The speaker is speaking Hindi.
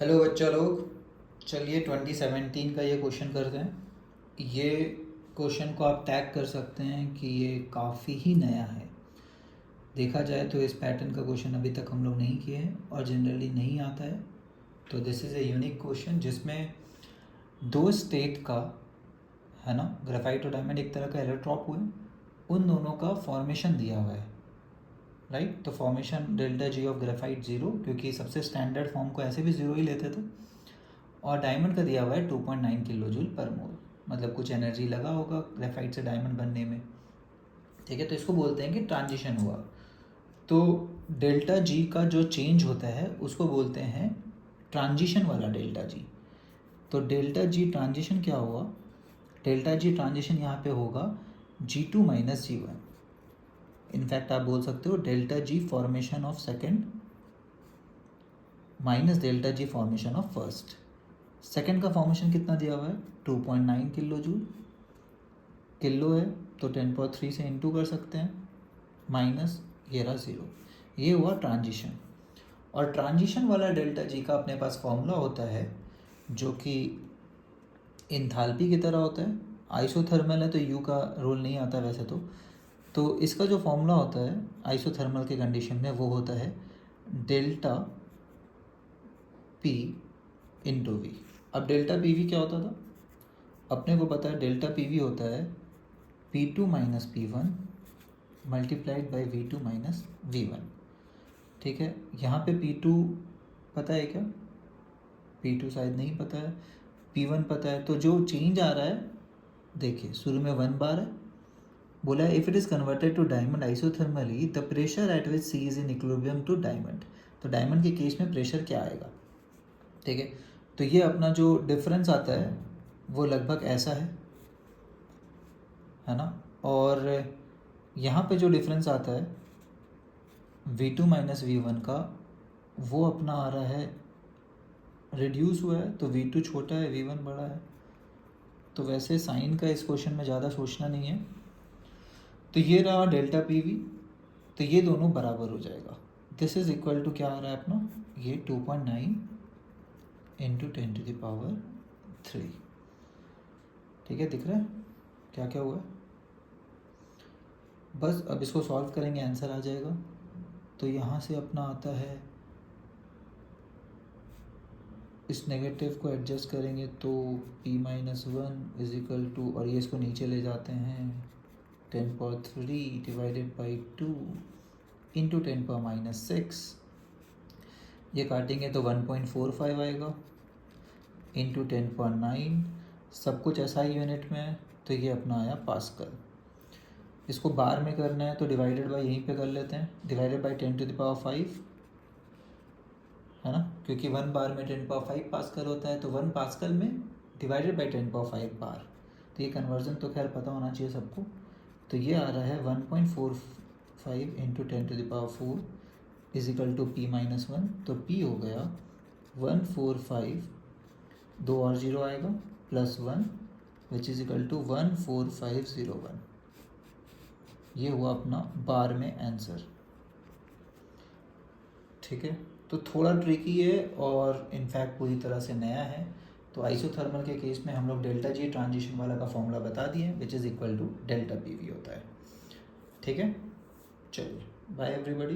हेलो बच्चा लोग, चलिए 2017 का ये क्वेश्चन करते हैं। ये क्वेश्चन को आप टैग कर सकते हैं कि ये काफ़ी ही नया है। देखा जाए तो इस पैटर्न का क्वेश्चन अभी तक हम लोग नहीं किए हैं और जनरली नहीं आता है। तो this is a unique question जिसमें दो स्टेट का, है ना, ग्रेफाइट और डायमंड एक तरह का एरोट्रॉप हुए, उन दोनों का फॉर्मेशन दिया हुआ है, राइट। तो formation delta G of graphite zero, क्योंकि सबसे स्टैंडर्ड फॉर्म को ऐसे भी ज़ीरो ही लेते थे। और डायमंड का दिया हुआ है 2.9 किलो जूल पर मोल, मतलब कुछ एनर्जी लगा होगा ग्रेफाइट से डायमंड बनने में। ठीक है, तो इसको बोलते हैं कि ट्रांजिशन हुआ। तो डेल्टा जी का जो चेंज होता है उसको बोलते हैं ट्रांजिशन वाला डेल्टा जी। तो डेल्टा जी ट्रांजिशन क्या हुआ? डेल्टा जी ट्रांजिशन यहाँ पे होगा G2 माइनस G1। इनफैक्ट आप बोल सकते हो delta G formation of second minus delta G formation of first. Second का फॉर्मेशन कितना दिया हुआ है? 2.9 किलो जूल। किलो है तो 10 3 से इंटू कर सकते हैं, माइनस ये रहा ज़ीरो। ये हुआ ट्रांजिशन। और ट्रांजिशन वाला डेल्टा जी का अपने पास फॉर्मूला होता है जो कि इंथाल्पी की तरह होता है। आइसोथर्मल है तो यू का रोल नहीं आता वैसे तो इसका जो फॉर्मूला होता है आइसोथर्मल के कंडीशन में वो होता है डेल्टा पी इंटू वी। अब डेल्टा पी वी क्या होता था? अपने को पता है डेल्टा पी वी होता है P2 minus P1 multiplied by V2 minus V1। ठीक है, यहाँ पे P2 पता है क्या? P2 शायद नहीं पता है, P1 पता है। तो जो चेंज आ रहा है, देखिए शुरू में 1 बार है, बोला है if it is converted to diamond isothermally the pressure at which C is in equilibrium to diamond. तो डायमंड के केस में प्रेशर क्या आएगा? ठीक है, तो ये अपना जो डिफरेंस आता है वो लगभग ऐसा है ना। और यहाँ पे जो डिफरेंस आता है V2 माइनस V1 का, वो अपना आ रहा है रिड्यूस हुआ है, तो V2 छोटा है V1 बड़ा है। तो वैसे साइन का इस क्वेश्चन में ज़्यादा सोचना नहीं है। तो ये रहा डेल्टा PV, तो ये दोनों बराबर हो जाएगा। दिस इज़ इक्वल टू क्या आ रहा है अपना? ये 2.9 इंटू 10⁻3। ठीक है, दिख रहा है क्या क्या हुआ है? बस अब इसको सॉल्व करेंगे, आंसर आ जाएगा। तो यहाँ से अपना आता है, इस नेगेटिव को एडजस्ट करेंगे तो P-1 इज इक्वल टू, और ये इसको नीचे ले जाते हैं, 10⁻³ डिवाइडेड बाई 2 इंटू 10⁻⁻6। ये काटेंगे तो 1.45 आएगा इंटू 10⁻9। सब कुछ ऐसा ही यूनिट में है, तो ये अपना आया पास्कल। इसको बार में करना है तो डिवाइडेड बाई यहीं पे कर लेते हैं, डिवाइडेड बाई 10⁵, है ना, क्योंकि 1 बार में 10⁵ पास्कल होता है, तो 1 पास्कल में डिवाइडेड बाई 10⁵ बार। तो ये कन्वर्जन तो खैर पता होना चाहिए सबको। तो ये आ रहा है 1.45 into 10⁴ is equal to P-1। तो P हो गया 145, 2 और 0 आएगा, +1 विच इज इक्वल टू 14501। ये हुआ अपना बार में आंसर। ठीक है, तो थोड़ा ट्रिकी है और इनफैक्ट पूरी तरह से नया है। तो आइसोथर्मल के केस में हम लोग डेल्टा जी ट्रांजिशन वाला का फॉर्मूला बता दिए, which is equal to delta PV होता है। ठीक है, चलिए बाय एवरीबॉडी।